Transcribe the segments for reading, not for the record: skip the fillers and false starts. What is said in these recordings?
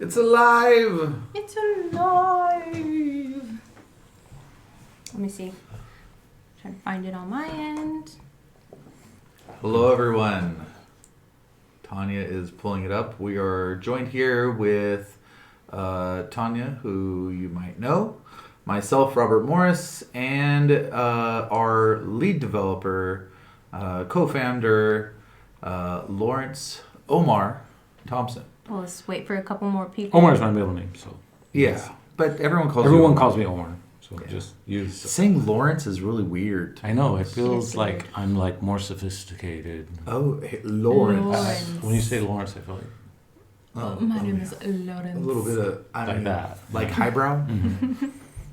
It's alive! It's alive! Let me see. Trying to find it on my end. Hello, everyone. Tanya is pulling it up. We are joined here with Tanya, who you might know, myself, Robert Morris, and our lead developer, co-founder, Lawrence Omar Thompson. Well, let's wait for a couple more people. Omar is my middle name, so Yeah, but everyone calls calls me Omar. So just use. Saying Lawrence is really weird. I know, it feels It's like weird. I'm like more sophisticated. Oh, Lawrence. Lawrence. When you say Lawrence, I feel like My name is Lawrence. A little bit of like that. like highbrow.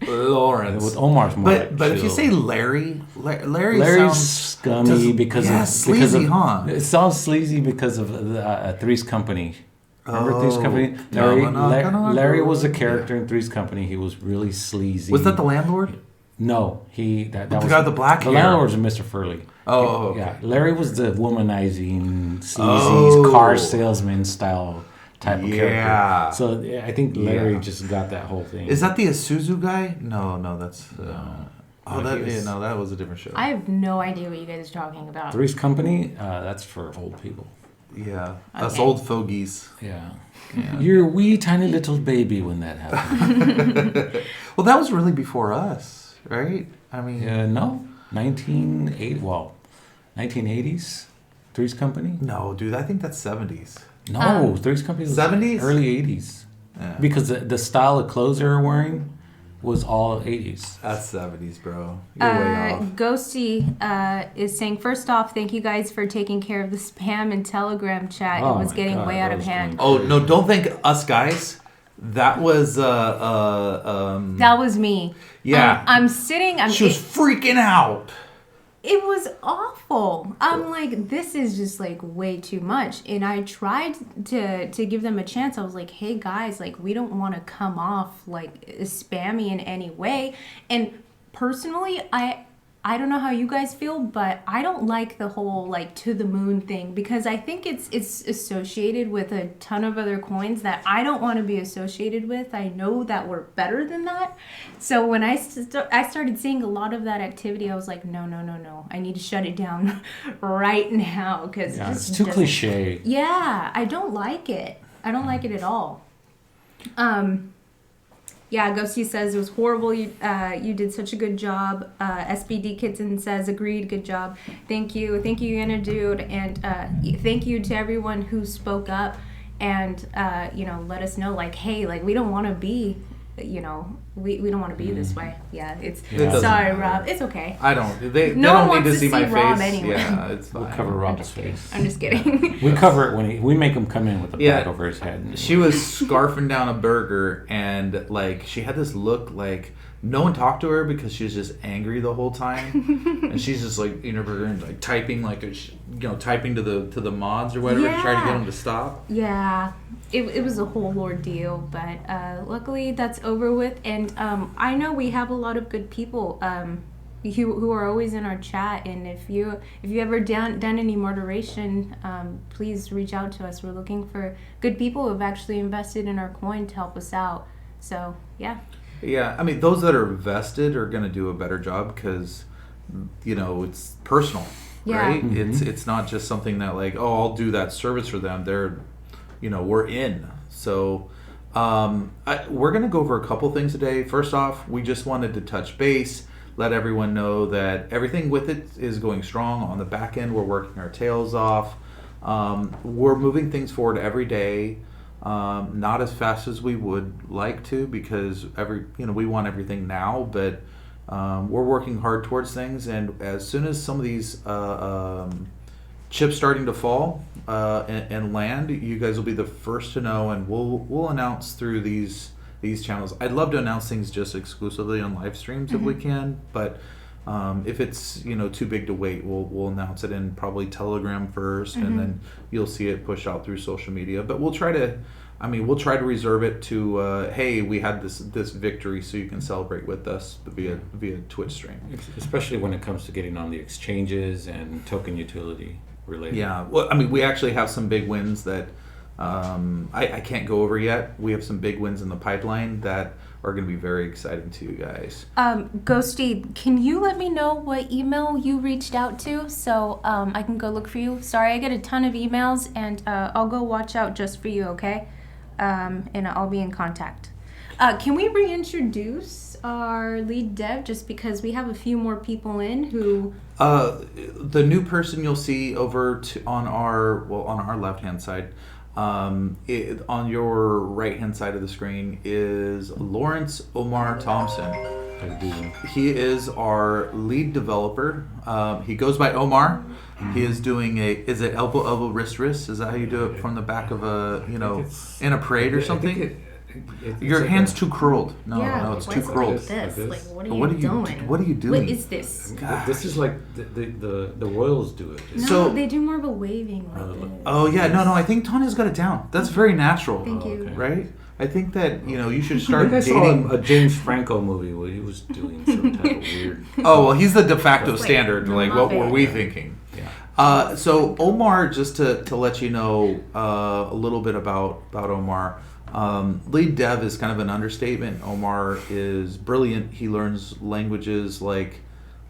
Lawrence. With Omar's more like But if you chill. say Larry Larry's sounds scummy because sleazy, of, huh? It sounds sleazy because of Three's Company. Remember Three's Company? No, Larry was a character in Three's Company. He was really sleazy. Was that the landlord? No, that The was guy with the black The hair. landlord's Mr. Furley. Oh, okay. Yeah. Larry was the womanizing, sleazy Oh. car salesman style type of Yeah. character. So I think Larry Yeah. just got that whole thing. Is that the Isuzu guy? No, that's. No, that was a different show. I have no idea what you guys are talking about. Three's Company? That's for old people. Yeah, us Okay. old fogies. Yeah. Yeah. You're a wee tiny little baby when that happened. Well, that was really before us, right? I mean, No, 1980s. Three's Company? no, dude, I think that's 70s. No, Three's Company was 70s? early 80s. Yeah. Because the style of clothes they were wearing was all 80s. That's 70s, bro. You're way off. Ghosty is saying, first off, thank you guys for taking care of the spam and Telegram chat. Oh It was my getting God, way out that of was hand. Oh no! Don't thank us guys. That was That was me. Yeah. I'm sitting. she was freaking out. It was awful. I'm like, this is just like way too much. And I tried to give them a chance. I was like, hey guys, like we don't want to come off like spammy in any way. And personally, I don't know how you guys feel, but I don't like the whole like to the moon thing because I think it's associated with a ton of other coins that I don't want to be associated with. I know that we're better than that. So when I started seeing a lot of that activity, I was like, no. I need to shut it down right now because It's too cliche. Yeah, I don't like it. I don't like it at all. Yeah, Ghosty says it was horrible. You did such a good job. SBD Kitten says agreed, good job. Thank you, Anna Dude, and thank you to everyone who spoke up and let us know like, hey, like we don't want to be, we don't want to be this way. Yeah, sorry, Rob. It's okay. I don't. They No don't one need to wants see to my see Rob face. anyway. Yeah, it's fine. We'll cover Rob's face. I'm just kidding. We cover it when we make him come in with a bag over his head. She was scarfing down a burger, and like she had this look like no one talked to her because she was just angry the whole time, and she's just like eating her burger and like typing typing to the mods or whatever to try to get them to stop. Yeah, it was a whole ordeal, but luckily that's over with. And I know we have a lot of good people who are always in our chat. And if you ever done any moderation, please reach out to us. We're looking for good people who have actually invested in our coin to help us out. So yeah. Yeah, I mean those that are vested are going to do a better job because it's personal. Yeah. Right? Mm-hmm. It's not just something that like, oh, I'll do that service for them. They're, we're in. So we're going to go over a couple things today. First off, we just wanted to touch base, let everyone know that everything with it is going strong. On the back end, we're working our tails off. We're moving things forward every day. Not as fast as we would like to because we want everything now, but we're working hard towards things, and as soon as some of these chips starting to fall and land, you guys will be the first to know, and we'll announce through these channels. I'd love to announce things just exclusively on live streams if we can, but if it's too big to wait, we'll announce it in probably Telegram first, and then you'll see it push out through social media. But we'll try to reserve it to hey, we had this victory, so you can celebrate with us via Twitch stream. Especially when it comes to getting on the exchanges and token utility related. Yeah, well, I mean, we actually have some big wins that I can't go over yet. We have some big wins in the pipeline that are going to be very exciting to you guys. Ghosty, can you let me know what email you reached out to so I can go look for you? Sorry, I get a ton of emails, and I'll go watch out just for you, okay? And I'll be in contact. Can we reintroduce our lead dev just because we have a few more people in who... The new person you'll see over on our left-hand side, on your right-hand side of the screen is Lawrence Omar Thompson. He is our lead developer. He goes by Omar. He is doing is it elbow, wrist? Is that how you do it from the back of in a parade or something? Your hand's too curled. No, it's too curled. Like this? Like, what are you doing? What are you doing? What is this? Gosh. This is like the Royals do it. No, So- they do more of a waving like this. Oh yeah, no. I think Tanya's got it down. That's very natural. Thank you. okay. Right? I think that you should I start think I saw dating. a James Franco movie where he was doing some type of weird. Oh well, he's the de facto Like, standard. Like, love what were it. we thinking? Yeah. So Omar, just to let you know a little bit about Omar. Lead dev is kind of an understatement. Omar is brilliant. He learns languages like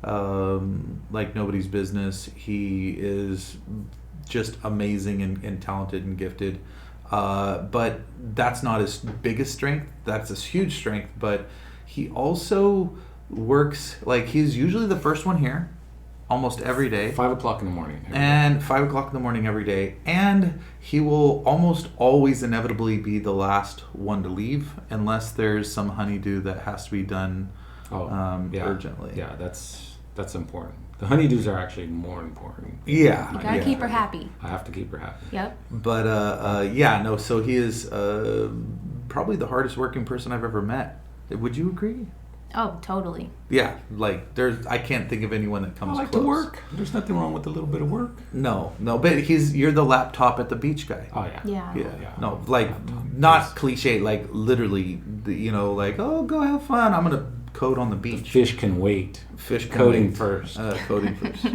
nobody's business. He is just amazing and talented and gifted. But that's not his biggest strength. That's his huge strength. But he also works, like, he's usually the first one here almost every day. 5 o'clock in the morning. And 5 o'clock in the morning every day. And he will almost always inevitably be the last one to leave unless there's some honeydew that has to be done urgently. Yeah, that's important. The honeydews are actually more important. Yeah. You gotta keep her happy. I have to keep her happy. Yep. But so he is probably the hardest working person I've ever met. Would you agree? Oh, totally. Yeah, like I can't think of anyone that comes I like close. to work. There's nothing wrong with a little bit of work. No, but you're the laptop at the beach guy. Oh yeah. Yeah. Yeah. No, like not cliche, like literally, like, oh, go have fun. I'm gonna code on the beach. Fish can wait. Fish can Coding wait. first. Coding first.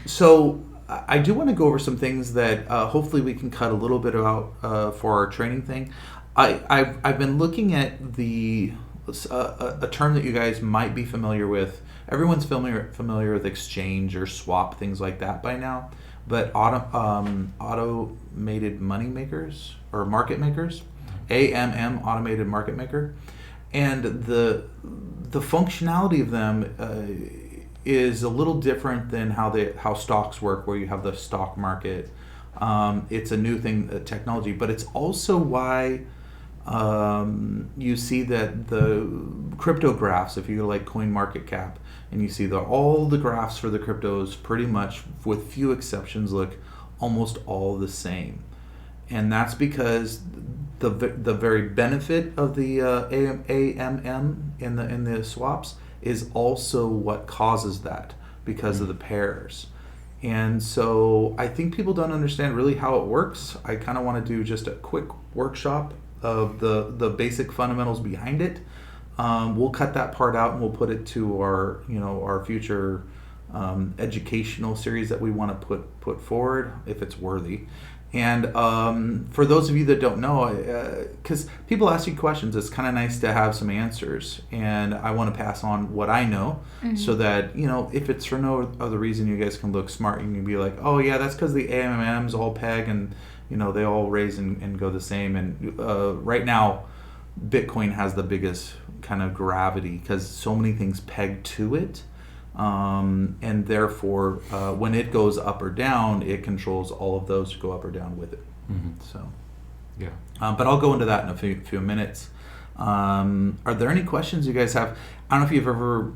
So I do want to go over some things that hopefully we can cut a little bit out for our training thing. I've been looking at a term that you guys might be familiar with. Everyone's familiar with exchange or swap, things like that by now. But automated money makers or market makers, AMM, automated market maker, and the functionality of them is a little different than how stocks work, where you have the stock market. It's a new thing, technology, but it's also why you see that the crypto graphs, if you go like CoinMarketCap, and you see all the graphs for the cryptos pretty much, with few exceptions, look almost all the same. And that's because the very benefit of the AMM in the swaps is also what causes that, because of the pairs. And so I think people don't understand really how it works. I kind of want to do just a quick workshop of the basic fundamentals behind it. We'll cut that part out and we'll put it to our future educational series that we want to put forward if it's worthy. And for those of you that don't know, because people ask you questions, it's kind of nice to have some answers. And I want to pass on what I know, so that, if it's for no other reason, you guys can look smart. You can be like, oh yeah, that's because the AMMs all peg and they all raise and go the same. And right now, Bitcoin has the biggest kind of gravity because so many things peg to it. And therefore, when it goes up or down, it controls all of those to go up or down with it. So, Yeah. but I'll go into that in a few minutes. Are there any questions you guys have? I don't know if you've ever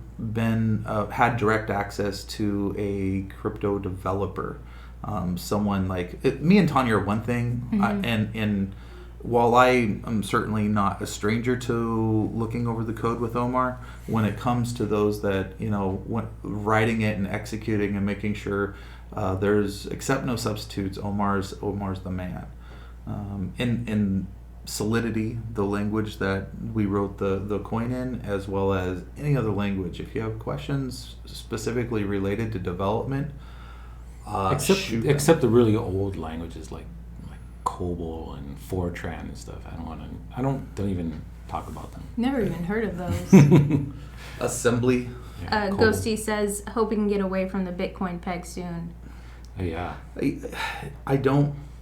had direct access to a crypto developer. Someone like me and Tanya are one thing, and while I am certainly not a stranger to looking over the code with Omar, when it comes to those that writing it and executing and making sure there's accept no substitutes, Omar's the man. In Solidity, the language that we wrote the coin in, as well as any other language. If you have questions specifically related to development, Except the really old languages like Cobol and Fortran and stuff. I don't even talk about them. Never even heard of those. Assembly. Yeah, Cobol. Ghosty says, hope we can get away from the Bitcoin peg soon. Yeah.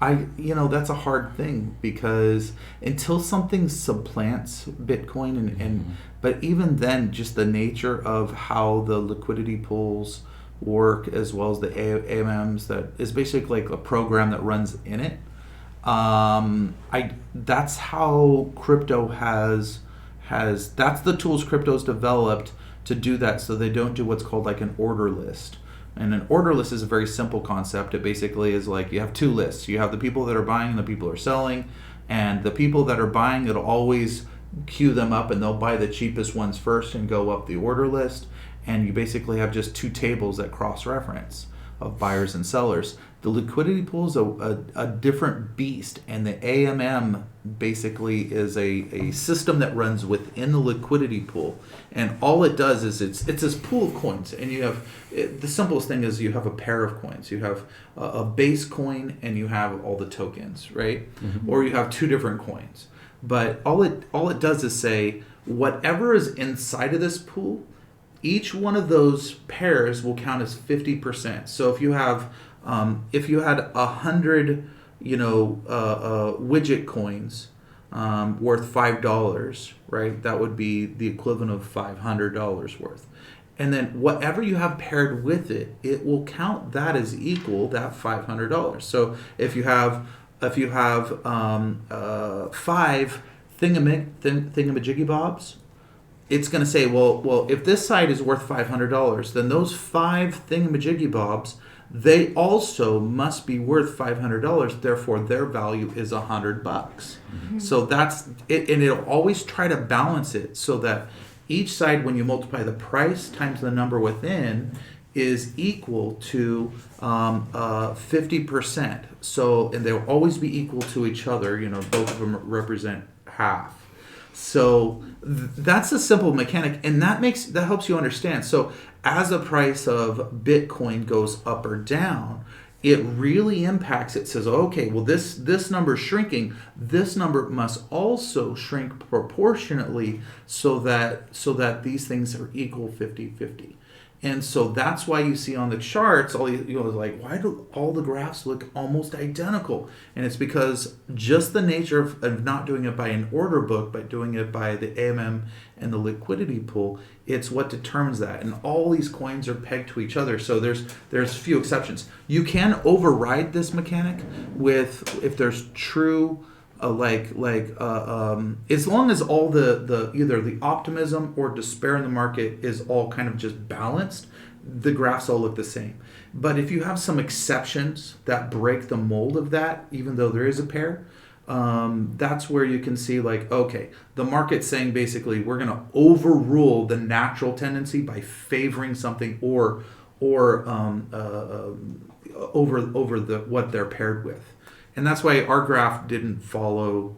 That's a hard thing because until something supplants Bitcoin and but even then, just the nature of how the liquidity pools work, as well as the AMMs, that is basically like a program that runs in it. That's how crypto has that's the tools crypto's developed to do that, so they don't do what's called like an order list. And an order list is a very simple concept. It basically is like you have two lists. You have the people that are buying and the people who are selling. And the people that are buying, it'll always queue them up and they'll buy the cheapest ones first and go up the order list. And you basically have just two tables that cross-reference of buyers and sellers. The liquidity pool is a different beast, and the AMM basically is a system that runs within the liquidity pool. And all it does is it's this pool of coins, and you have the simplest thing is you have a pair of coins. You have a base coin and you have all the tokens, right? Or you have two different coins. But all it does is say whatever is inside of this pool, each one of those pairs will count as 50%. So if you had 100, widget coins worth $5, right? That would be the equivalent of $500 worth. And then whatever you have paired with it, it will count that as equal that $500. So if you have 5 thingamajiggy bobs, it's going to say, well, if this side is worth $500, then those 5 thingamajiggy bobs, they also must be worth $500. Therefore, their value is $100. So that's it, and it'll always try to balance it so that each side, when you multiply the price times the number within, is equal to 50%. So, and they'll always be equal to each other. Both of them represent half. So that's a simple mechanic, and that helps you understand. So as the price of Bitcoin goes up or down, it really impacts. It says, okay, well this number is shrinking. This number must also shrink proportionately so that these things are equal 50-50. And so that's why you see on the charts, like, why do all the graphs look almost identical? And it's because just the nature of not doing it by an order book, but doing it by the AMM and the liquidity pool, it's what determines that. And all these coins are pegged to each other. So there's few exceptions. You can override this mechanic if there's true. As long as all the either the optimism or despair in the market is all kind of just balanced, the graphs all look the same. But if you have some exceptions that break the mold of that, even though there is a pair, that's where you can see like, okay, the market's saying basically we're going to overrule the natural tendency by favoring something or over what they're paired with. And that's why our graph didn't follow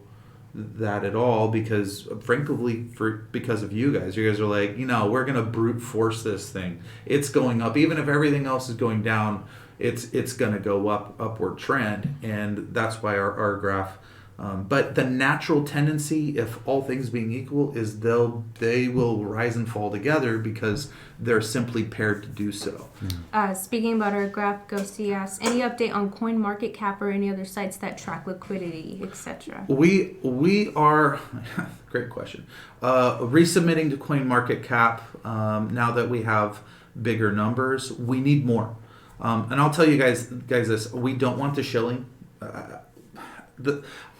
that at all, because frankly, because of you guys are like, we're going to brute force this thing. It's going up. Even if everything else is going down, it's going to go upward trend. And that's why our graph, but the natural tendency, if all things being equal, is they will rise and fall together because they're simply paired to do so. Speaking about our graph, Ghosty asks, any update on CoinMarketCap or any other sites that track liquidity, etc.? We are, great question, resubmitting to CoinMarketCap now that we have bigger numbers. We need more. And I'll tell you guys this, we don't want the shilling.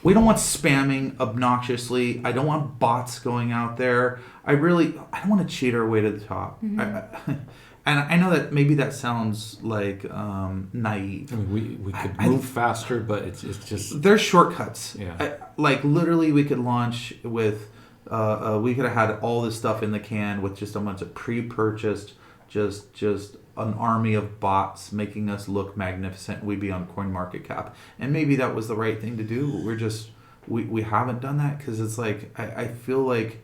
We don't want spamming obnoxiously. I don't want bots going out there. I don't want to cheat our way to the top. And I know that maybe that sounds like naive. I mean, we could move faster, but it's just... There's shortcuts. Yeah. Literally we could launch with... we could have had all this stuff in the can with just a bunch of pre-purchased, just an army of bots making us look magnificent. We'd be on CoinMarketCap. And maybe that was the right thing to do, but we haven't done that because it's like, I feel like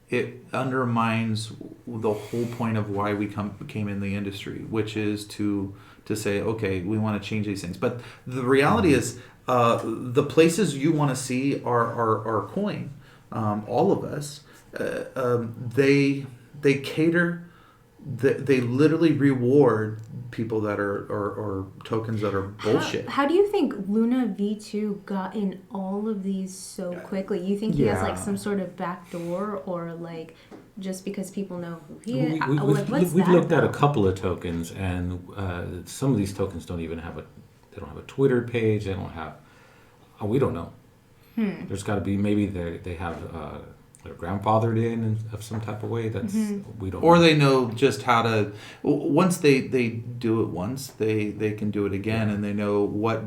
it undermines the whole point of why we came in the industry, which is to say, okay, we want to change these things. But the reality is, the places you want to see our coin, all of us, they cater. They literally reward people that are or tokens that are bullshit. How do you think Luna V2 got in all of these so quickly? You think he has like Yeah. some sort of back door, or like just because people know who he is? We've looked at a couple of tokens, and some of these tokens don't even have they don't have a Twitter page. They don't have. We don't know. There's got to be, maybe they have their grandfathered in of some type of way. That's we don't. Or know. they know just how to. Once they do it once, they can do it again, and they know what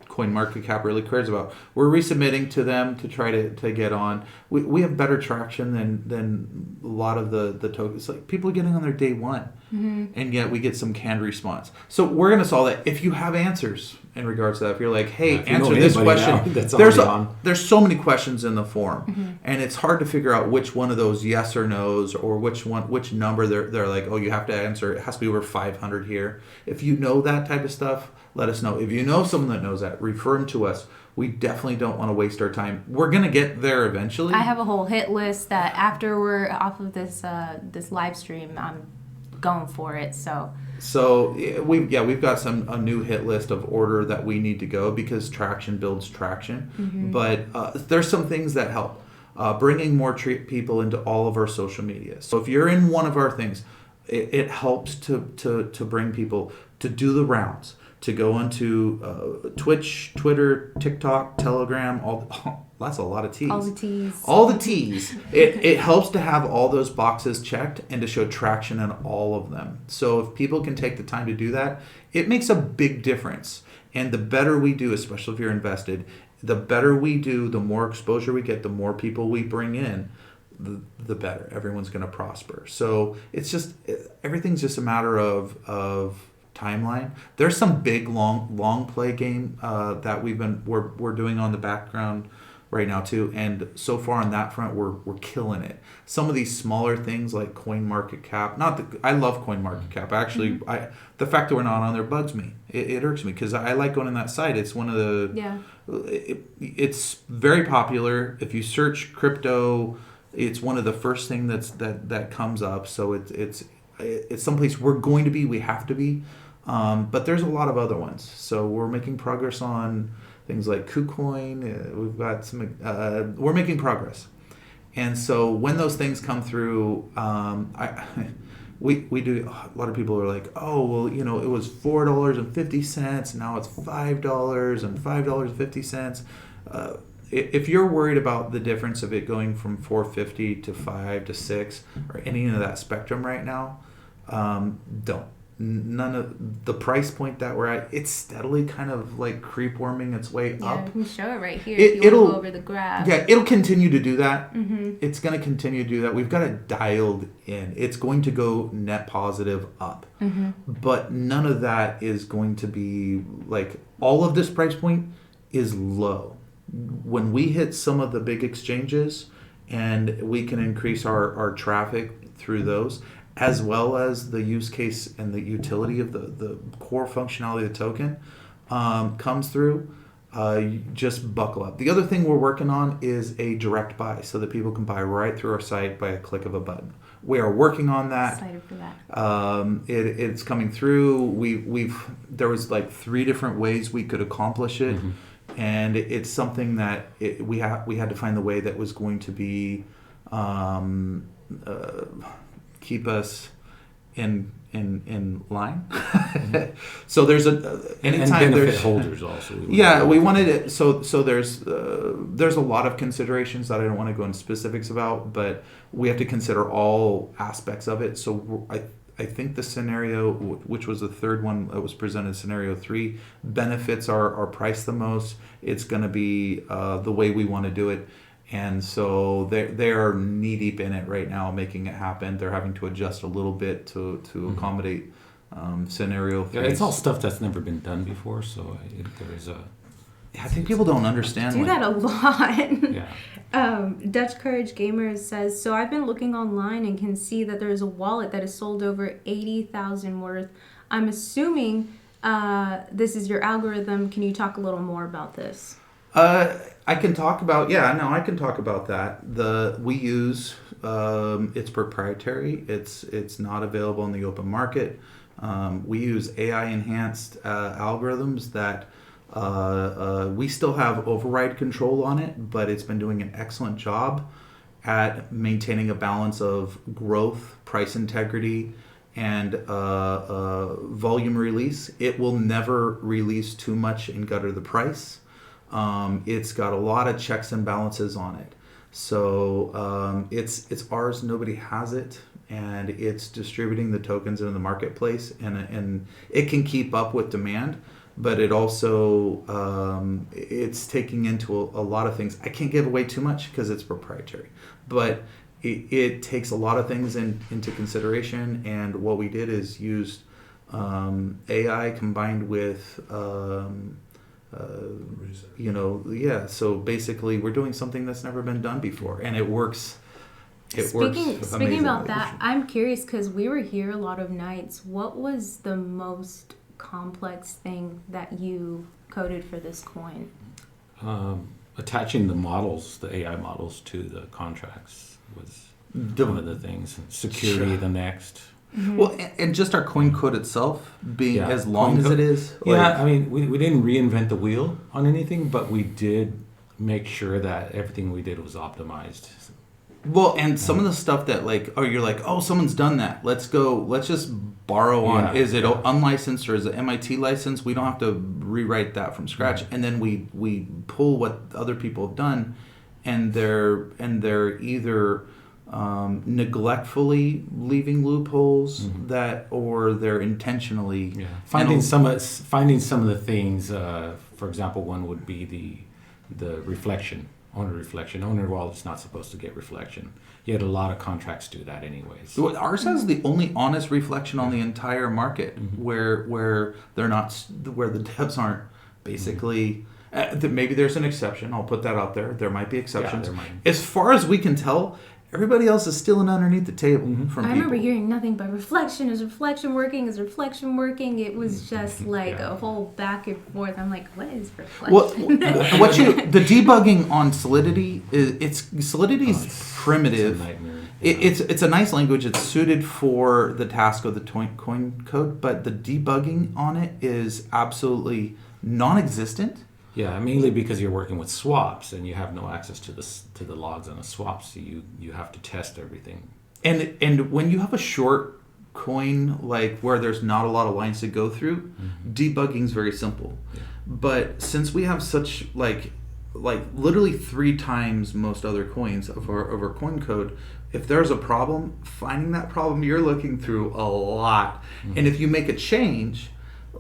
CoinMarketCap really cares about. We're resubmitting to them to try to get on. We have better traction than a lot of the tokens. Like, people are getting on their day one, and yet we get some canned response. So we're going to solve that. If you have answers in regards to that, if you're like, hey, If you know answer this anybody question. now that's already on. There's so many questions in the form, and it's hard to figure out which one of those yes or no's, or which number they're like, oh, you have to answer. It has to be over 500 here. If you know that type of stuff, let us know. If you know someone that knows that, refer them to us. We definitely don't want to waste our time. We're gonna get there eventually. I have a whole hit list that after we're off of this live stream, I'm going for it. So we've got a new hit list of order that we need to go, because traction builds traction. But there's some things that help. Bringing more people into all of our social media. So if you're in one of our things, it helps to bring people to do the rounds, to go onto Twitch, Twitter, TikTok, Telegram. That's a lot of T's. All the T's. It helps to have all those boxes checked and to show traction in all of them. So if people can take the time to do that, it makes a big difference. And the better we do, especially if you're invested, the better we do, the more exposure we get, the more people we bring in, the better. Everyone's going to prosper. So everything's just a matter of timeline. There's some big long play game that we're doing on the background right now too, and so far on that front we're killing it. Some of these smaller things like CoinMarketCap, I love CoinMarketCap actually. The fact that we're not on there bugs me. It irks me, because I like going on that site. It's one of the it's very popular. If you search crypto, it's one of the first thing that comes up. So it's someplace we're going to be. We have to be. But there's a lot of other ones. So we're making progress on things like KuCoin. We've got some. We're making progress, and so when those things come through, we do. A lot of people are like, oh well, it was $4.50, now it's $5 and $5.50. If you're worried about the difference of it going from 450 to 5 to 6 or any of that spectrum right now, don't. None of the price point that we're at, it's steadily kind of like creep worming its way up. Yeah, we can show it right here if you want to go over the graph. Yeah, it'll continue to do that. It's going to continue to do that. We've got it dialed in. It's going to go net positive up. But none of that is going to be like, all of this price point is low. When we hit some of the big exchanges and we can increase our traffic through those, as well as the use case and the utility of the core functionality of the token comes through, you just buckle up. The other thing we're working on is a direct buy, so that people can buy right through our site by a click of a button. We are working on that. Excited for that. It's coming through. There was like 3 different ways we could accomplish it, and it's something that we had to find the way that was going to be keep us in line. So there's anytime and benefit there's holders also. we wanted it. So there's a lot of considerations that I don't want to go into specifics about, but we have to consider all aspects of it. So I think the scenario, which was the third one that was presented, scenario 3, benefits our price the most. It's going to be the way we want to do it. And so they're knee deep in it right now, making it happen. They're having to adjust a little bit to accommodate scenario 3. Yeah, it's all stuff that's never been done before, so there's a... I think people don't understand. Do that a lot. Yeah. Dutch Courage Gamer says, so I've been looking online and can see that there is a wallet that is sold over 80,000 worth. I'm assuming this is your algorithm. Can you talk a little more about this? I can talk about I can talk about that. We use it's proprietary. It's not available in the open market. We use AI enhanced algorithms that we still have override control on it, but it's been doing an excellent job at maintaining a balance of growth, price integrity, and volume release. It will never release too much and gutter the price. It's got a lot of checks and balances on it. So it's ours, nobody has it, and it's distributing the tokens into the marketplace, and it can keep up with demand, but it also it's taking into a lot of things. I can't give away too much because it's proprietary, but it takes a lot of things into consideration, and what we did is used AI combined with so basically we're doing something that's never been done before, and it works. Speaking about that, I'm curious because we were here a lot of nights. What was the most complex thing that you coded for this coin? Attaching the models, the AI models, to the contracts was one of the things. Security, the next. Mm-hmm. Well, and just our coin code itself being as long as it is. I mean, we didn't reinvent the wheel on anything, but we did make sure that everything we did was optimized. Well, and some of the stuff that you're like, oh, someone's done that. Let's just borrow on. Is it unlicensed or is it MIT licensed? We don't have to rewrite that from scratch. And then we pull what other people have done, and they're either neglectfully leaving loopholes or they're intentionally finding some of the things. For example, one would be the reflection. Owner wallet's not supposed to get reflection. Yet a lot of contracts do that anyways. Ours has the only honest reflection on the entire market, where they're not, where the devs aren't basically. Maybe there's an exception. I'll put that out there. There might be exceptions. Yeah, there might. As far as we can tell, everybody else is stealing underneath the table from people. I remember hearing nothing but reflection. Is reflection working? Is reflection working? It was just like a whole back and forth. I'm like, what is reflection? Well, the debugging on Solidity is Solidity's primitive. It's a nightmare. It's a nice language. It's suited for the task of the coin code, but the debugging on it is absolutely non-existent. Yeah, mainly because you're working with swaps and you have no access to the logs on a swap, so you have to test everything. And when you have a short coin where there's not a lot of lines to go through, debugging is very simple. Yeah. But since we have such literally 3 times most other coins of our coin code, if there's a problem, finding that problem, you're looking through a lot. And if you make a change.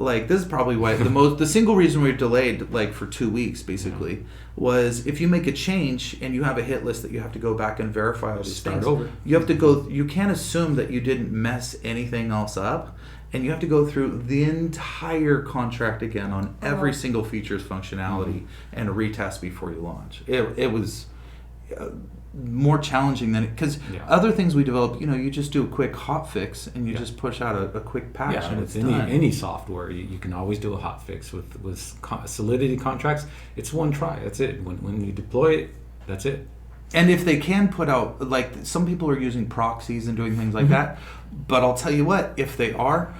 This is probably why the single reason we've delayed for 2 weeks basically was if you make a change and you have a hit list that you have to go back and verify all these things. Over. You have to go. You can't assume that you didn't mess anything else up, and you have to go through the entire contract again on every single feature's functionality and retest before you launch. It was more challenging than because other things we develop, you just do a quick hot fix and you just push out a quick patch and it's done. Any software you can always do a hot fix with Solidity contracts. It's one try. That's it. When you deploy it, that's it. And if they can put out some people are using proxies and doing things like that, but I'll tell you what, if they are.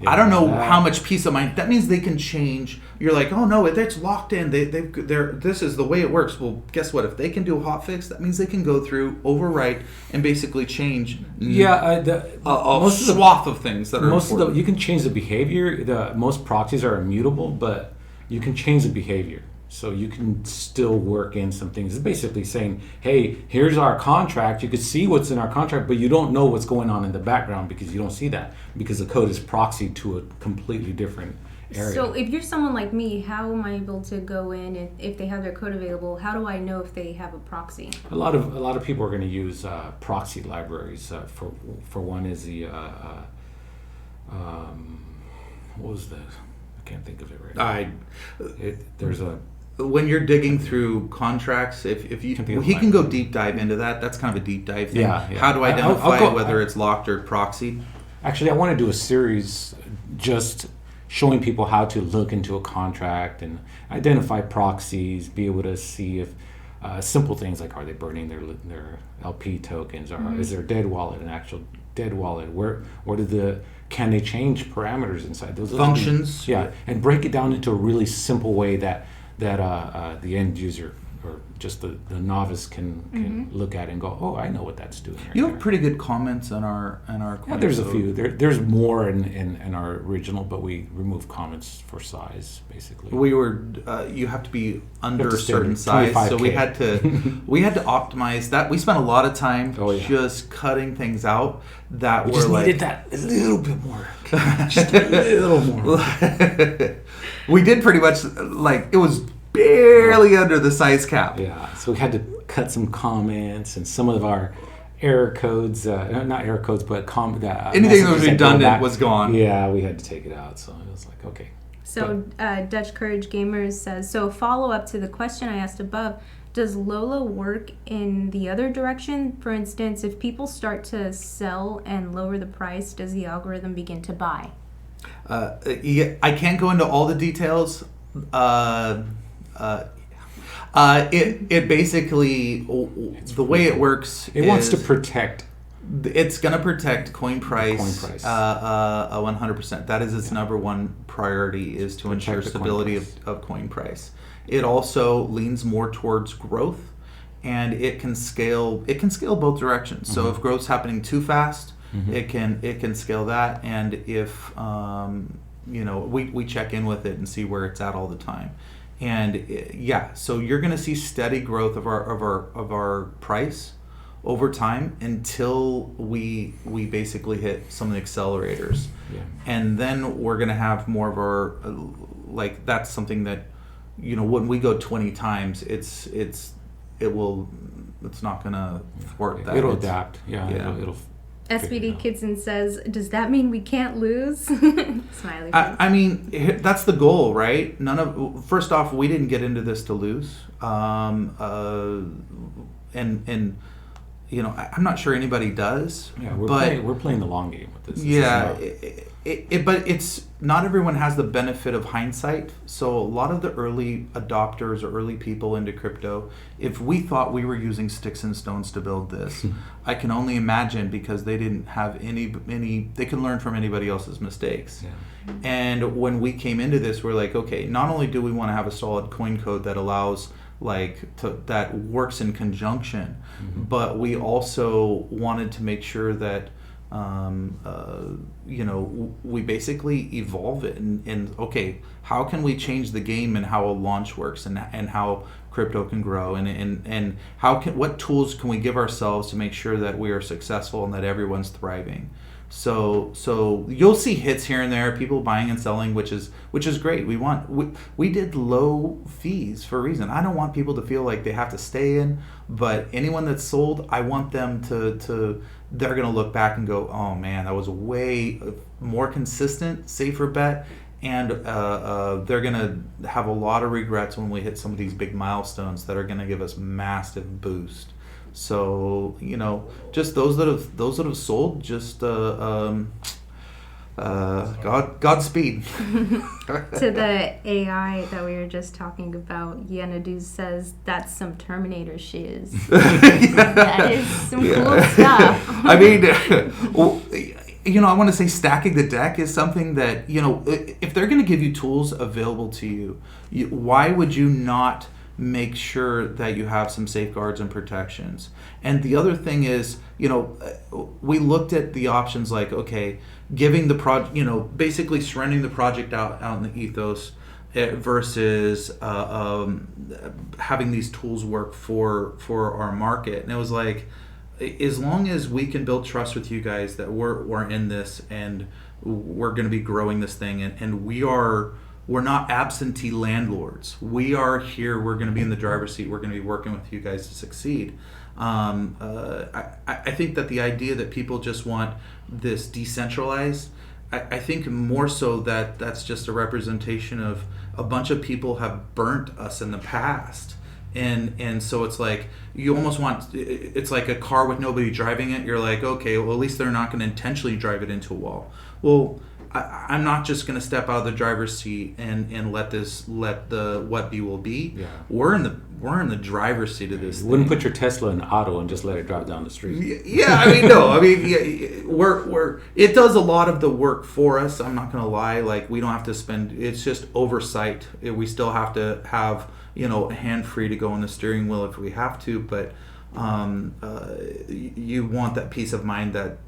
I don't know how much peace of mind. That means they can change. You're like, oh no, it's locked in. This is the way it works. Well, guess what? If they can do a hotfix, that means they can go through, overwrite, and basically change. Most swath of things that are important. You can change the behavior. Most proxies are immutable, but you can change the behavior. So you can still work in some things. It's basically saying, hey, here's our contract. You could see what's in our contract, but you don't know what's going on in the background because you don't see that because the code is proxied to a completely different area. So if you're someone like me, how am I able to go in and if they have their code available, how do I know if they have a proxy? A lot of people are going to use proxy libraries. For one is the what was the? I can't think of it right now. There's a. When you're digging through contracts, if you he can go deep dive into that. That's kind of a deep dive thing. Yeah. How to identify whether it's locked or proxied. Actually, I want to do a series just showing people how to look into a contract and identify proxies, be able to see if simple things like, are they burning their LP tokens, or is their dead wallet an actual dead wallet? Can they change parameters inside those Functions. Yeah, and break it down into a really simple way that the end user or just the novice can look at and go, oh, I know what that's doing. Right You have there. pretty good comments on our Yeah, there's a few. There's more in our original, but we remove comments for size, basically. We were you have to be under a stay certain under size, so 25K. we had to optimize that. We spent a lot of time Oh, yeah. just cutting things out that We were just like needed that a little bit more. Just a little more. we did pretty much like it was barely under the size cap. Yeah, so we had to cut some comments and some of our error codes, not error codes, but Anything that was messages go redundant back. was gone. Yeah, we had to take it out. So it was like, okay. So Dutch Courage Gamers says, so follow up to the question I asked above, does Lola work in the other direction? For instance, if people start to sell and lower the price, does the algorithm begin to buy? Yeah, I can't go into all the details. It basically the way it works. It wants to protect. It's going to protect coin price. Coin price. 100%. That is its number one priority, is to ensure the coin stability price. of coin price. It also leans more towards growth, and it can scale. It can scale both directions. So if growth's happening too fast, it can scale that, and if we check in with it and see where it's at all the time. And so you're going to see steady growth of our price over time until we basically hit some of the accelerators. Yeah. And then we're going to have more of our that's something that when we go 20 times it's not going to thwart that. It'll It's- adapt. Yeah. It'll SPD Kidson says, does that mean we can't lose? Smiley face. I mean, that's the goal, right? First off, we didn't get into this to lose. I'm not sure anybody does. Yeah, but we're playing the long game with this. yeah, This is but it's not everyone has the benefit of hindsight. So a lot of the early adopters or early people into crypto, if we thought we were using sticks and stones to build this, I can only imagine, because they didn't have any. They can learn from anybody else's mistakes. Yeah. And when we came into this, we're like, okay, not only do we want to have a solid coin code that allows that works in conjunction, but we also wanted to make sure that we basically evolve it and okay, how can we change the game and how a launch works and how crypto can grow and what tools can we give ourselves to make sure that we are successful and that everyone's thriving. So you'll see hits here and there, people buying and selling, which is great. We did low fees for a reason. I don't want people to feel like they have to stay in, but anyone that's sold, I want them to they're going to look back and go, oh man, that was a way more consistent, safer bet, and they're going to have a lot of regrets when we hit some of these big milestones that are going to give us massive boost. So just those that have sold, just Godspeed. To the AI that we were just talking about, Yenadu says that's some Terminator shiz. That is some cool stuff. I mean, I want to say stacking the deck is something that, if they're going to give you tools available to you, why would you not make sure that you have some safeguards and protections? And the other thing is, we looked at the options like, okay, giving the project, basically surrendering the project out in the ethos versus having these tools work for our market. And it was like, as long as we can build trust with you guys that we're in this and we're going to be growing this thing, and we're not absentee landlords. We are here. We're going to be in the driver's seat. We're going to be working with you guys to succeed. I think that the idea that people just want this decentralized, I think more so that's just a representation of a bunch of people have burnt us in the past. And so it's like you almost want, it's like a car with nobody driving it. You're like, okay, well, at least they're not going to intentionally drive it into a wall. Well, I'm not just going to step out of the driver's seat and let the what be will be. Yeah. We're in the driver's seat of this. You wouldn't put your Tesla in auto and just let it drive down the street. Yeah, I mean, no, I mean, we're it does a lot of the work for us. I'm not gonna lie, like we don't have to spend. It's just oversight. We still have to have a hand free to go on the steering wheel if we have to, but you want that peace of mind that.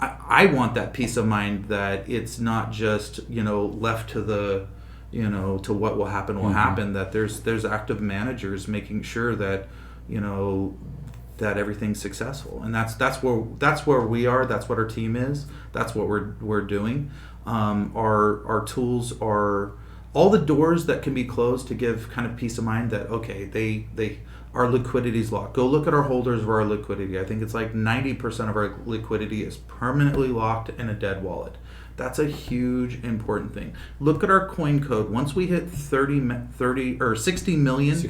I want that peace of mind that it's not just left to the to what will happen will happen. That there's active managers making sure that that everything's successful, and that's where we are. That's what our team is. That's what we're doing. Our tools are all the doors that can be closed to give kind of peace of mind that they our liquidity is locked. Go look at our holders of our liquidity. I think it's like 90% of our liquidity is permanently locked in a dead wallet. That's a huge important thing. Look at our coin code. Once we hit 30 or 60 million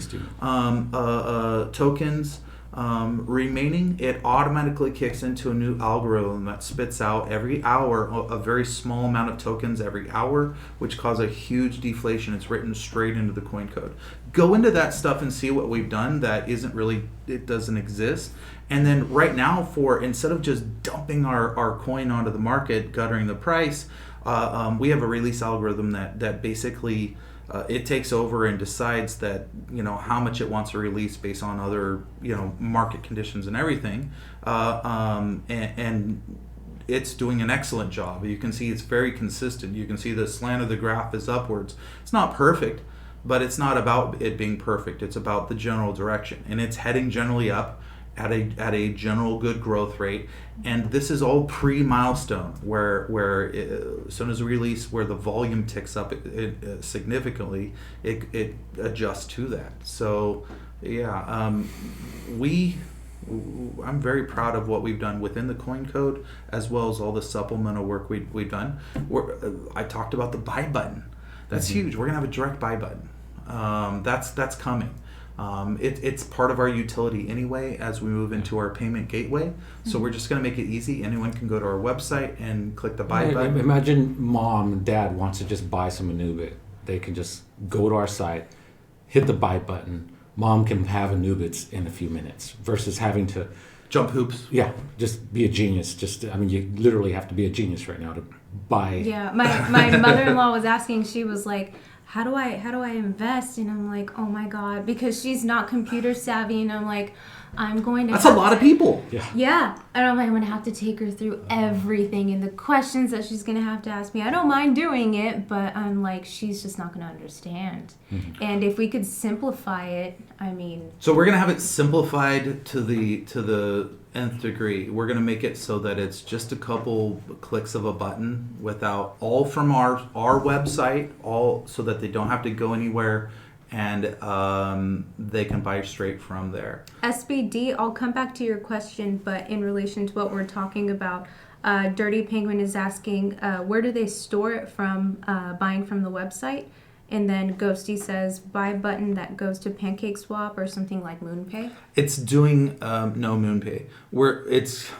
tokens remaining, it automatically kicks into a new algorithm that spits out every hour a very small amount of tokens every hour, which cause a huge deflation. It's written straight into the coin code. Go into that stuff and see what we've done that it doesn't exist. And then right now, instead of just dumping our coin onto the market, guttering the price, we have a release algorithm that basically it takes over and decides that how much it wants to release based on other market conditions and everything, and it's doing an excellent job. You can see it's very consistent. You can see the slant of the graph is upwards. It's not perfect, but it's not about it being perfect. It's about the general direction, and it's heading generally up at a general good growth rate. And this is all pre-milestone, where as soon as we release, where the volume ticks up significantly, it adjusts to that. So yeah, I'm very proud of what we've done within the coin code, as well as all the supplemental work we've done. I talked about the buy button. That's huge. We're gonna have a direct buy button. That's coming. It's part of our utility anyway as we move into our payment gateway. So we're just going to make it easy. Anyone can go to our website and click the buy button. Imagine mom and dad wants to just buy some Anubit. They can just go to our site, hit the buy button. Mom can have Anubits in a few minutes versus having to jump hoops. Yeah, just be a genius. You literally have to be a genius right now to buy. Yeah, my mother-in-law was asking. She was like, how do I invest? And I'm like, oh my God, because she's not computer savvy, and I'm like, I'm going to. That's a lot of people. Yeah, and I'm like, I'm gonna have to take her through everything and the questions that she's gonna have to ask me. I don't mind doing it, but I'm like, she's just not gonna understand. Mm-hmm. And if we could simplify it, I mean. So we're gonna have it simplified to the nth degree. We're gonna make it so that it's just a couple clicks of a button, without all from our website, all so that they don't have to go anywhere. And they can buy straight from there. SBD, I'll come back to your question, but in relation to what we're talking about, Dirty Penguin is asking, where do they store it from, buying from the website? And then Ghosty says, buy button that goes to PancakeSwap or something like MoonPay. It's doing no MoonPay. It's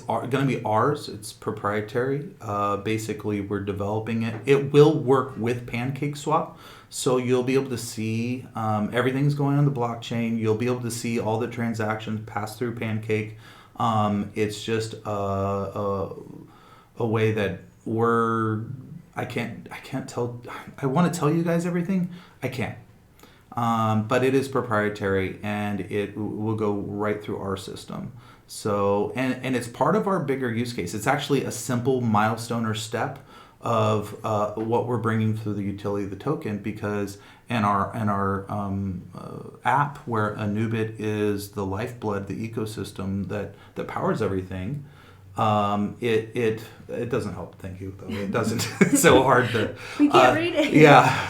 going to be ours. It's proprietary. Basically, we're developing it. It will work with PancakeSwap. So you'll be able to see everything's going on the blockchain. You'll be able to see all the transactions pass through Pancake. It's just a way that I can't tell. I want to tell you guys everything. I can't. But it is proprietary, and it will go right through our system. So and it's part of our bigger use case. It's actually a simple milestone or step of what we're bringing through the utility of the token, because in our app, where Anubit is the lifeblood, the ecosystem that powers everything, it doesn't help. Thank you. Though. It doesn't. It's so hard to. We can't read it. Yeah,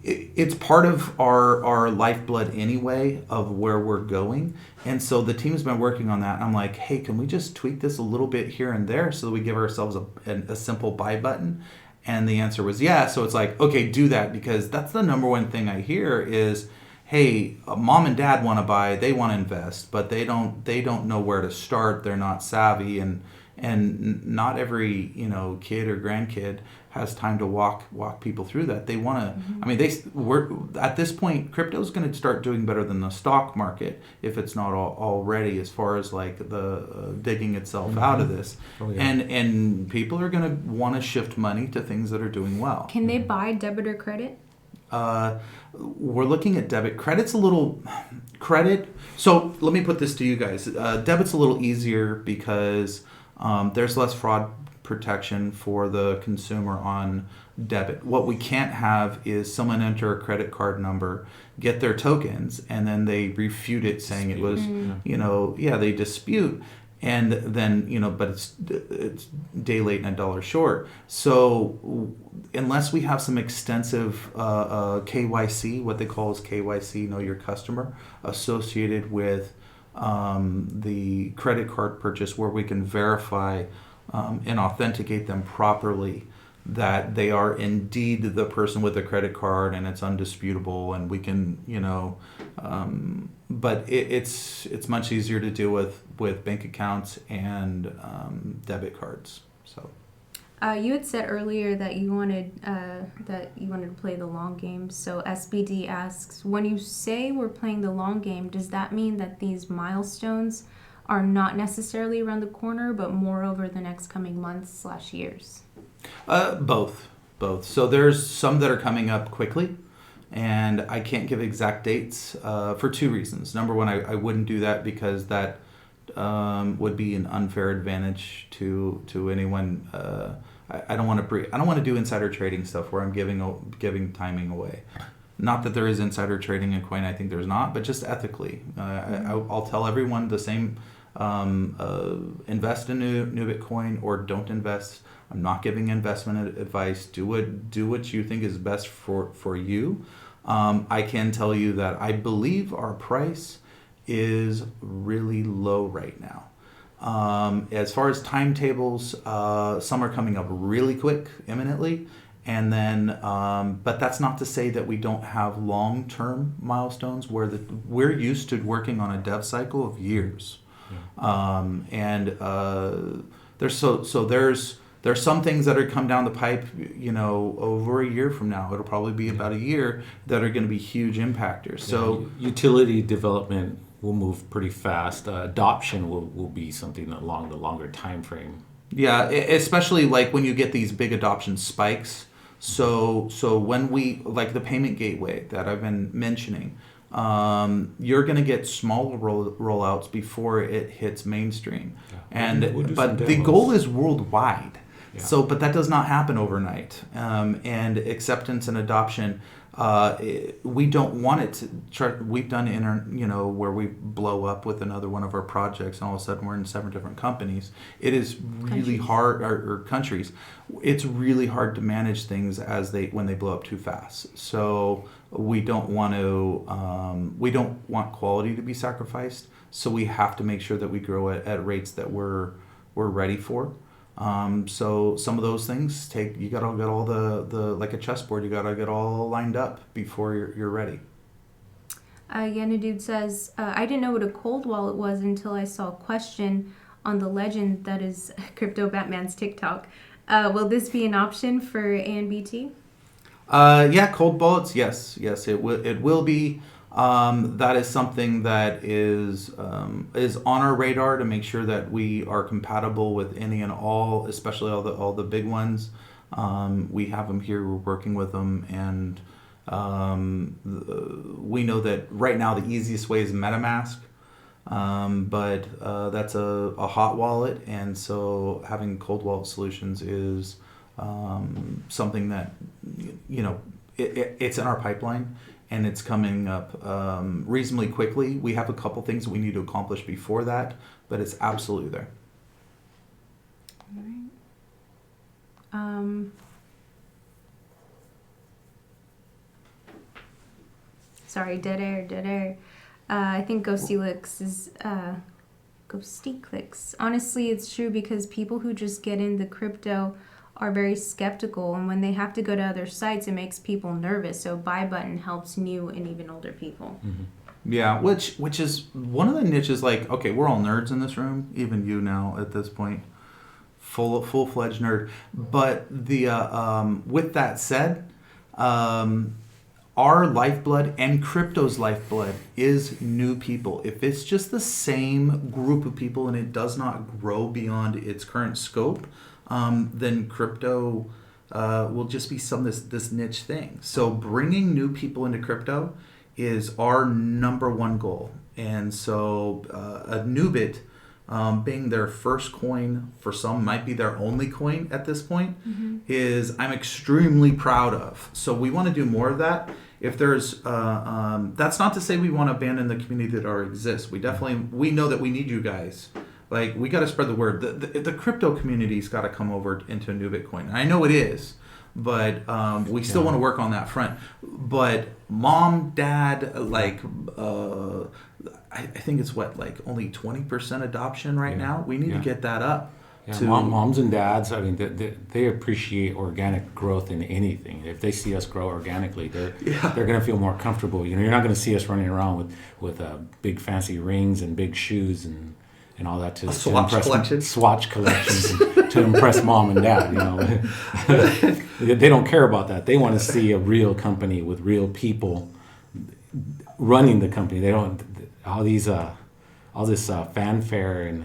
it's part of our lifeblood anyway of where we're going, and so the team's been working on that. I'm like, hey, can we just tweak this a little bit here and there so that we give ourselves a simple buy button? And the answer was yeah. So it's like, okay, do that, because that's the number one thing I hear is, hey, mom and dad want to buy, they want to invest, but they don't know where to start. They're not savvy, and not every kid or grandkid has time to walk people through that. They want to. I mean, we're at this point, crypto is going to start doing better than the stock market if it's not already, as far as like the digging itself out of this. Oh, yeah. And people are going to want to shift money to things that are doing well. Can they buy debit or credit? We're looking at debit. Credit's a little credit. So let me put this to you guys. Debit's a little easier because there's less fraud protection for the consumer on debit. What we can't have is someone enter a credit card number, get their tokens, and then they refute it saying it was, they dispute. And then, but it's day late and a dollar short. So unless we have some extensive KYC, what they call is KYC, know your customer, associated with the credit card purchase, where we can verify and authenticate them properly, that they are indeed the person with the credit card and it's undisputable, and we can, but it's much easier to deal with bank accounts and debit cards. So you had said earlier that you wanted to play the long game. So SBD asks, when you say we're playing the long game, does that mean that these milestones are not necessarily around the corner, but more over the next coming months/years? Both. So there's some that are coming up quickly, and I can't give exact dates for two reasons. Number one, I wouldn't do that because that would be an unfair advantage to anyone. I don't want to do insider trading stuff where I'm giving timing away. Not that there is insider trading in coin, I think there's not, but just ethically, I'll tell everyone the same. Invest in new Bitcoin or don't invest. I'm not giving investment advice. Do what you think is best for you. I can tell you that I believe our price is really low right now. As far as timetables, some are coming up really quick, imminently. And then, but that's not to say that we don't have long-term milestones where we're used to working on a dev cycle of years. There's some things that are come down the pipe, over a year from now. It'll probably be about a year that are going to be huge impactors. So utility development will move pretty fast. Adoption will be something along the longer time frame. Yeah, especially like when you get these big adoption spikes. So when we, like the payment gateway that I've been mentioning, you're going to get smaller rollouts before it hits mainstream. Yeah. But the goal is worldwide. Yeah. So, but that does not happen overnight. And acceptance and adoption, we don't want it to try. We've done where we blow up with another one of our projects, and all of a sudden we're in 7 different companies. It is really hard, or countries. It's really hard to manage things when they blow up too fast. So we don't want quality to be sacrificed. So we have to make sure that we grow at rates that we're ready for. So some of those things you gotta get all the like a chessboard, you gotta get all lined up before you're ready. Dude says, I didn't know what a cold wallet was until I saw a question on the legend that is Crypto Batman's TikTok. Will this be an option for ANBT? Yeah, cold wallets. Yes, it will be. That is something that is on our radar to make sure that we are compatible with any and all, especially all the big ones. We have them here. We're working with them, and we know that right now the easiest way is MetaMask, but that's a hot wallet, and so having cold wallet solutions is something that it's in our pipeline. And it's coming up reasonably quickly. We have a couple things that we need to accomplish before that, but it's absolutely there. All right. Sorry, dead air. I think Ghosty is Ghosty Clicks. Honestly, it's true because people who just get into crypto are very skeptical, and when they have to go to other sites, it makes people nervous. So buy button helps new and even older people. Mm-hmm. Yeah, which is one of the niches. Like, okay, we're all nerds in this room, even you now at this point. full-fledged nerd. But with that said, our lifeblood and crypto's lifeblood is new people. If it's just the same group of people and it does not grow beyond its current scope, then crypto will just be this niche thing. So bringing new people into crypto is our number one goal. And so Anubit, being their first coin, for some might be their only coin at this point, is I'm extremely proud of. So we want to do more of that. If there's, that's not to say we want to abandon the community that already exists. We know that we need you guys. Like, we got to spread the word. The crypto community's got to come over into New Bitcoin. I know it is, but we still want to work on that front. But mom, dad, like, I think it's only 20% adoption right now. We need to get that up. Yeah, moms and dads, I mean, they appreciate organic growth in anything. If they see us grow organically, they're going to feel more comfortable. You know, you're not going to see us running around with big fancy rings and big shoes and all that to impress swatch collections to impress mom and dad. You know, they don't care about that. They want to see a real company with real people running the company. They don't all this fanfare and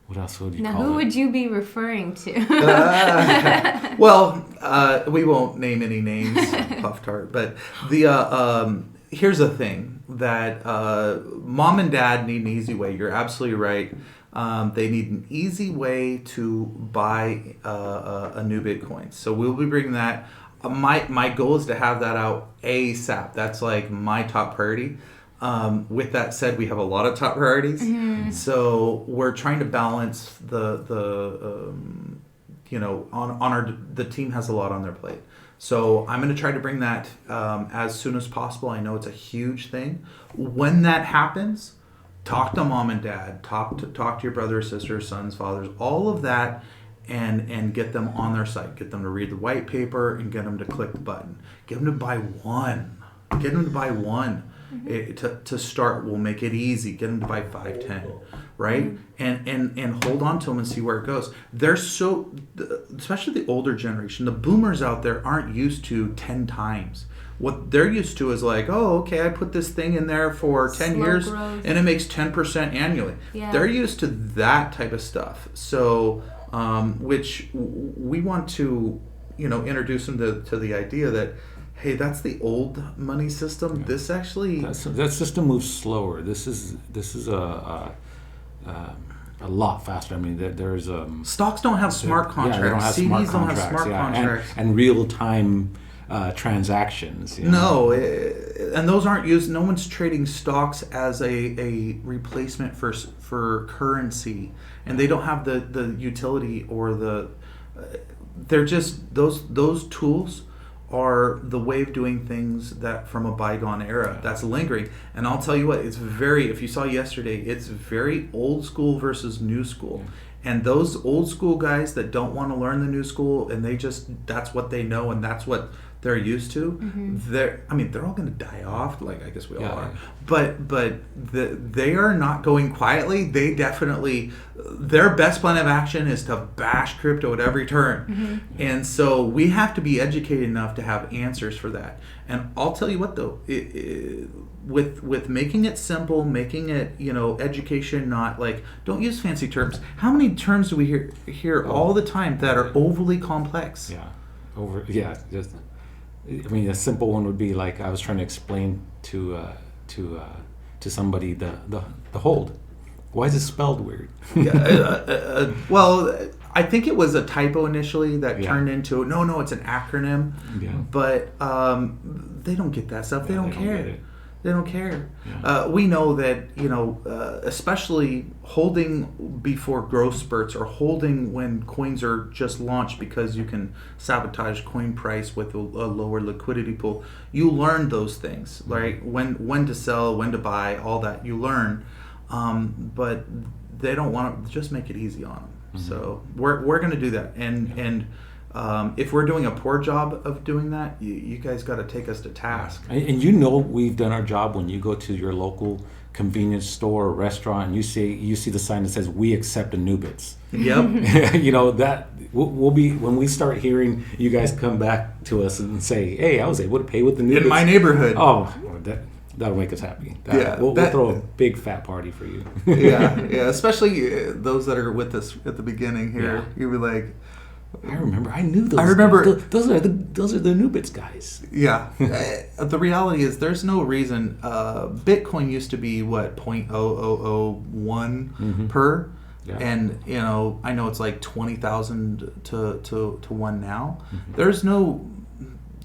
what else would you call it? Now, who would you be referring to? We won't name any names, Puff Tart. But here's the thing, that mom and dad need an easy way. You're absolutely right. They need an easy way to buy a new Bitcoin. So we'll be bringing that. My goal is to have that out ASAP. That's like my top priority. With that said, we have a lot of top priorities, so we're trying to balance the team has a lot on their plate. So I'm going to try to bring that as soon as possible. I know it's a huge thing. When that happens, talk to mom and dad, talk to your brothers, sisters, sons, fathers, all of that, and get them on their site. Get them to read the white paper and get them to click the button. Get them to buy one. Get them to buy one. To start, we'll make it easy. Get them to buy 5, 10, right? And hold on to them and see where it goes. They're so, especially the older generation, the boomers out there aren't used to 10 times. What they're used to is like, oh, okay, I put this thing in there for 10 years growth, and it makes 10% annually. Yeah. They're used to that type of stuff. So, which we want to, introduce them to the idea that, hey, that's the old money system. Yeah. This actually that system moves slower. This is a lot faster. I mean, there's stocks don't have smart contracts. Yeah, they don't have CDs don't have smart contracts, and real time transactions. No, and those aren't used. No one's trading stocks as a replacement for currency, and they don't have the utility or the. They're just those tools are the way of doing things that from a bygone era that's lingering. And I'll tell you what, if you saw yesterday, it's very old school versus new school. And those old school guys that don't want to learn the new school, and that's what they know and that's what they're used to, they're all going to die off, like I guess we all are. But they are not going quietly. They definitely, their best plan of action is to bash crypto at every turn. And so we have to be educated enough to have answers for that. And I'll tell you what though, with making it simple, making it, education, not like, don't use fancy terms. How many terms do we hear all the time that are overly complex? A simple one would be like, I was trying to explain to somebody the hold. Why is it spelled weird? Well, I think it was a typo initially that turned into no, it's an acronym. Yeah. But they don't get that stuff. They don't care. They don't care. Yeah. We know that, especially holding before growth spurts or holding when coins are just launched because you can sabotage coin price with a lower liquidity pool. You learn those things, right? When to sell, when to buy, all that you learn. But they don't want to just make it easy on them. So we're going to do that. And if we're doing a poor job of doing that, you guys got to take us to task. And we've done our job when you go to your local convenience store or restaurant and you see the sign that says "We accept Anubits." Yep. That we'll be when we start hearing you guys come back to us and say, "Hey, I was able to pay with Anubits In my neighborhood. Oh, that'll make us happy. We'll throw a big fat party for you. Yeah, especially those that are with us at the beginning here. Yeah. You were like, I remember. I knew those. I remember- those are the Anubits guys. yeah. The reality is, there's no reason. Bitcoin used to be what 0.0001 per, Yeah. and I know it's like 20,000 to one now. There's no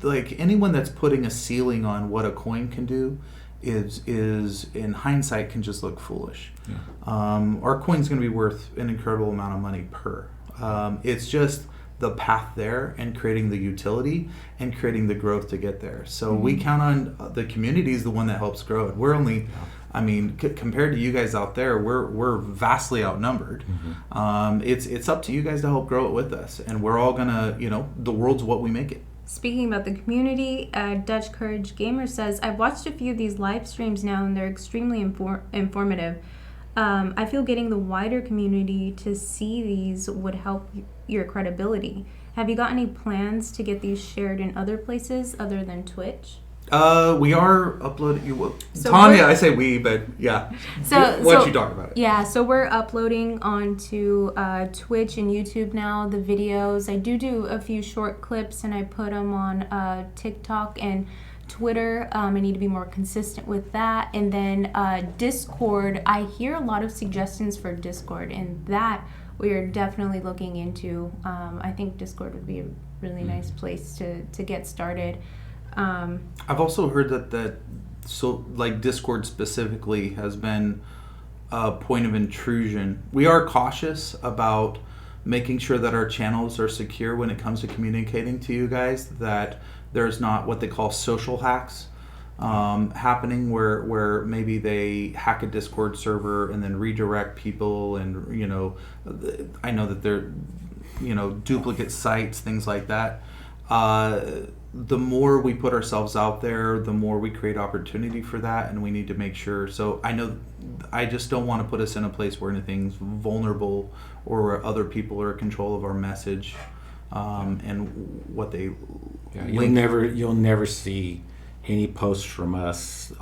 anyone that's putting a ceiling on what a coin can do is in hindsight can just look foolish. Yeah. Our coin's going to be worth an incredible amount of money per. It's just the path there and creating the utility and creating the growth to get there. So we count on the community is the one that helps grow it. We're only, I mean, compared to you guys out there, we're vastly outnumbered. It's up to you guys to help grow it with us, and we're all gonna, the world's what we make it. Speaking about the community, Dutch Courage Gamer says, I've watched a few of these live streams now and they're extremely informative. I feel getting the wider community to see these would help your credibility. Have you got any plans to get these shared in other places other than Twitch? We are uploading. So Tanya, I say we, but yeah. Why don't you talk about it? Yeah, so we're uploading onto Twitch and YouTube now, the videos. I do a few short clips and I put them on TikTok and Twitter. I need to be more consistent with that. And then Discord, I hear a lot of suggestions for Discord, and that we are definitely looking into. I think Discord would be a really nice place to get started. I've also heard that Discord specifically has been a point of intrusion. We are cautious about making sure that our channels are secure when it comes to communicating to you guys, that there's not what they call social hacks happening where maybe they hack a Discord server and then redirect people, and I know that they're duplicate sites, things like that. The more we put ourselves out there, the more we create opportunity for that, and we need to make sure. So I just don't want to put us in a place where anything's vulnerable or where other people are in control of our message and what they. Yeah, you'll never see any posts from us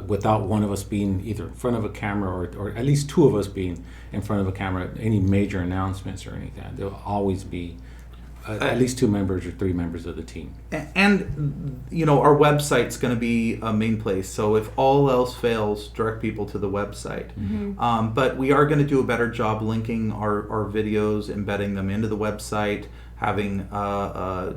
without one of us being either in front of a camera or at least two of us being in front of a camera. Any major announcements or anything, there'll always be at least 2 members or 3 members of the team. And our website's going to be a main place. So if all else fails, direct people to the website. But we are going to do a better job linking our videos, embedding them into the website, having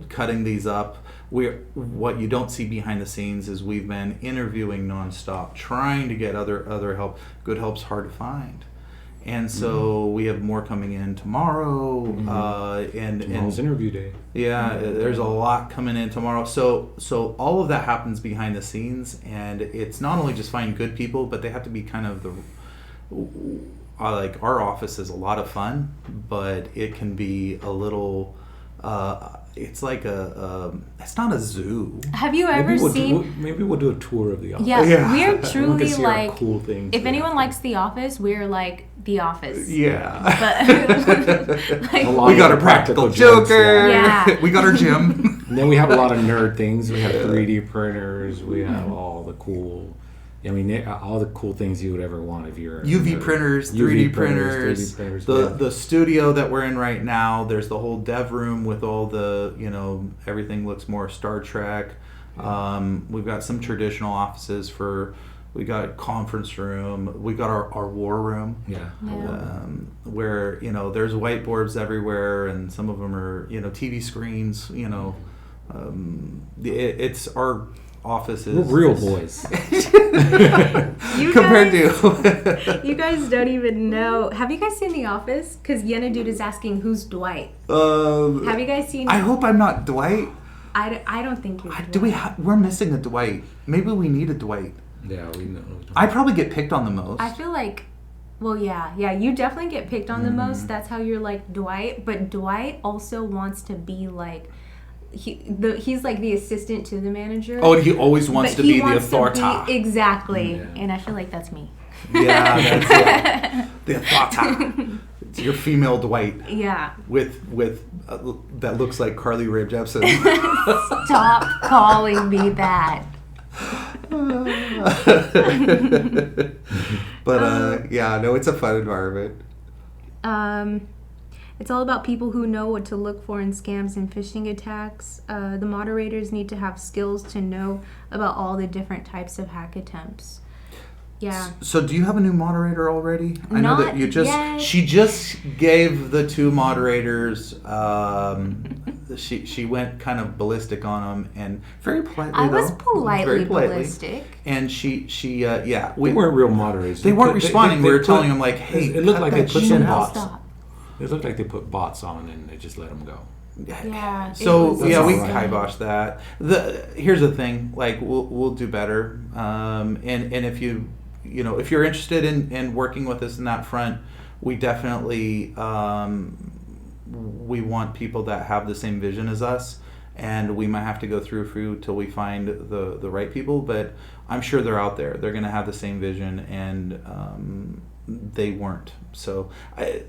cutting these up. What you don't see behind the scenes is we've been interviewing nonstop, trying to get other help. Good help's hard to find. And so we have more coming in tomorrow. And Tomorrow's interview day. Yeah, there's a lot coming in tomorrow. So all of that happens behind the scenes, and it's not only just finding good people, but they have to be kind of our office is a lot of fun, but it can be a little. It's like it's not a zoo. Have you ever seen? Maybe we'll do a tour of the office. Yeah. We're Everyone truly can see our like. cool things. If anyone likes The Office, we're like The Office. Yeah. But A lot We of got a the practical jokes, joker. Yeah. We got our gym. And then we have a lot of nerd things. We have 3D printers. We have all the cool. All the cool things you would ever want if you're UV printers, 3D printers. 3D printers. The studio that we're in right now, there's the whole dev room with all the, everything looks more Star Trek. We've got some traditional offices we got a conference room. We got our war room. Yeah. Where, there's whiteboards everywhere, and some of them are, TV screens, it's our offices. We're real boys. Compared to You guys don't even know. Have you guys seen The Office? Because Yenna Dude is asking who's Dwight. Have you guys seen? I hope I'm not Dwight. I don't think you're Dwight. We're missing a Dwight. Maybe we need a Dwight. Yeah, we know. I probably get picked on the most. I feel like Well, yeah, you definitely get picked on the most. That's how you're like Dwight, but Dwight also wants to be like he's like the assistant to the manager. Oh, and he always wants but to he be the wants to authority. exactly, Yeah. and I feel like that's me. Yeah, that's it. The authority. It's your female Dwight Yeah. with that looks like Carly Rae Jepsen. Stop calling me that. But yeah, no, it's a fun environment. It's all about people who know what to look for in scams and phishing attacks. The moderators need to have skills to know about all the different types of hack attempts. Yeah. So do you have a new moderator already? I know that Not you just yet. she just gave the two moderators she went kind of ballistic on them and very politely I was though, politely very politely. ballistic. And she They weren't real moderators. they weren't They- responding. they we were put- telling them like, hey, it looked cut like that they put shit some out. bots. Stop. It looked like they put bots on and they just let them go. Yeah. So it was yeah, we insane. kiboshed that. Here's the thing, like we'll do better. And if if you're interested in working with us in that front, we definitely we want people that have the same vision as us, and we might have to go through a few till we find the right people. But I'm sure they're out there. They're going to have the same vision, and they weren't. So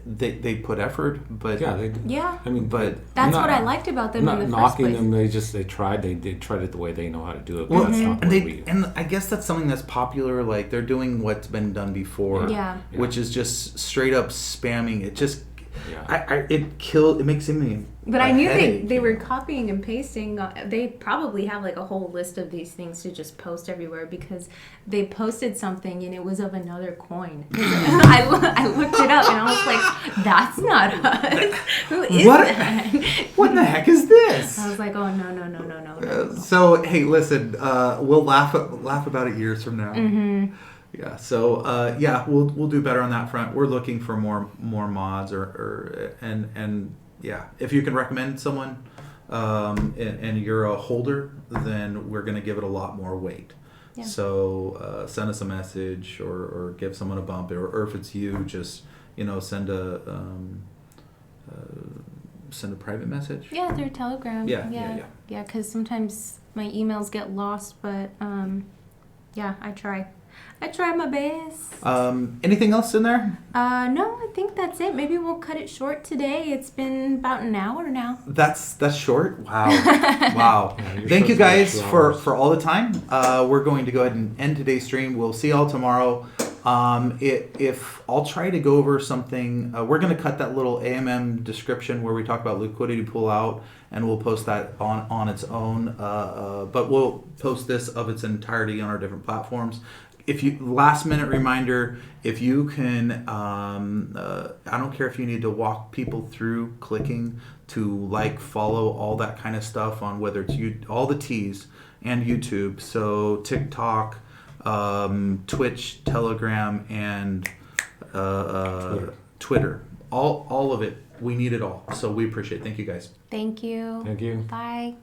they put effort, but Yeah, they. Yeah. I mean, But That's I'm what not- I liked about I'm them in not the first knocking place. them. They tried. They tried it the way they know how to do it. But well, that's not and what we. and I guess that's something that's popular. Like they're doing what's been done before, Yeah. which is just straight up spamming. It just, Yeah. it makes me. But a I knew headache, they you were know? copying and pasting. They probably have like a whole list of these things to just post everywhere because they posted something and it was of another coin. I looked it up and I was like, that's not us. Who is What? that? What the heck is this? I was like, oh, no. So hey, listen, we'll laugh about it years from now. Mm-hmm. Yeah. So yeah, we'll do better on that front. We're looking for more mods and yeah, if you can recommend someone and you're a holder, then we're gonna give it a lot more weight. Yeah. So send us a message or give someone a bump, or if it's you, just send a private message. Yeah, through Telegram. Yeah. Yeah, because sometimes my emails get lost, but yeah, I try my best. Anything else in there? No, I think that's it. Maybe we'll cut it short today. It's been about an hour now. That's short. Wow. Wow. your Thank you show's guys about 2 for hours. all the time. We're going to go ahead and end today's stream. We'll see y'all tomorrow. If I'll try to go over something, we're going to cut that little AMM description where we talk about liquidity pull out, and we'll post that on its own. But we'll post this of its entirety on our different platforms. If you last minute reminder, if you can, I don't care if you need to walk people through clicking to follow, all that kind of stuff on whether it's all the T's and YouTube. So TikTok, Twitch, Telegram, and Twitter. All of it. We need it all. So we appreciate it. Thank you guys. Thank you. Thank you. Bye.